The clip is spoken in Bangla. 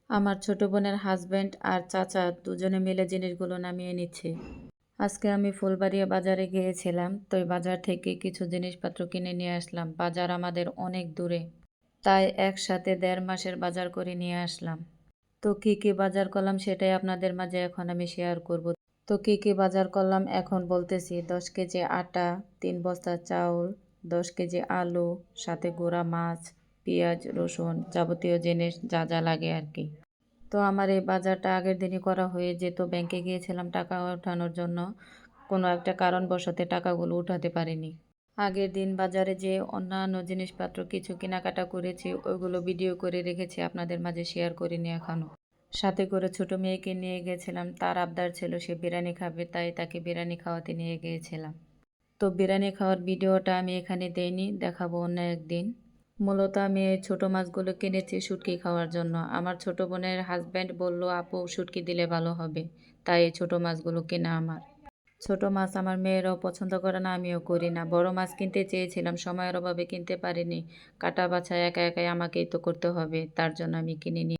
আমার ছোট বোনের হাজবেন্ড আর চাচা দুজনে মিলে জিনিসগুলো নামিয়ে নিচ্ছে। আজকে আমি ফুলবাড়িয়া বাজারে গিয়েছিলাম, তো এই বাজার থেকে কিছু জিনিসপত্র কিনে নিয়ে আসলাম। বাজার আমাদের অনেক দূরে, তাই একসাথে 1.5 মাসের বাজার করে নিয়ে আসলাম। তো কি কি বাজার করলাম সেটাই আপনাদের মাঝে এখন আমি শেয়ার করব। তো কি কি বাজার করলাম এখন বলতেছি। 10 কেজি আটা, 3 বস্তা চাউল, 10 কেজি আলু, সাথে গুঁড়া মাছ, পেঁয়াজ, রসুন, যাবতীয় জিনিস যা যা লাগে আর কি। তো আমার এই বাজারটা আগের দিনই করা হয়ে যেত। ব্যাংকে গিয়েছিলাম টাকা ওঠানোর জন্য, কোনো একটা কারণবশত টাকাগুলো উঠাতে পারিনি। আগের দিন বাজারে যে অন্যান্য জিনিসপত্র কিছু কেনাকাটা করেছি ওইগুলো ভিডিও করে রেখেছি, আপনাদের মাঝে শেয়ার করিনি এখনও। সাথে করে ছোট মেয়েকে নিয়ে গেছিলাম, তার আবদার ছিল সে বিরিয়ানি খাবে, তাই তাকে বিরিয়ানি খাওয়াতে নিয়ে গিয়েছিলাম। তো বিরিয়ানি খাওয়ার ভিডিওটা আমি এখানে দেইনি, দেখাবো অন্য একদিন। মূলত আমি এই ছোটো মাছগুলো কিনেছি শুটকি খাওয়ার জন্য। আমার ছোট বোনের হাজব্যান্ড বলল আপু শুটকি দিলে ভালো হবে, তাই এই ছোটো মাছগুলো কেনা আমার। ছোট মাছ আমার মেয়েরাও পছন্দ করে না, আমিও করি না। বড় মাছ কিনতে চেয়েছিলাম, সময়ের অভাবে কিনতে পারিনি। কাটা বাছা একা একাই আমাকেই তো করতে হবে, তার জন্য আমি কিনিনি।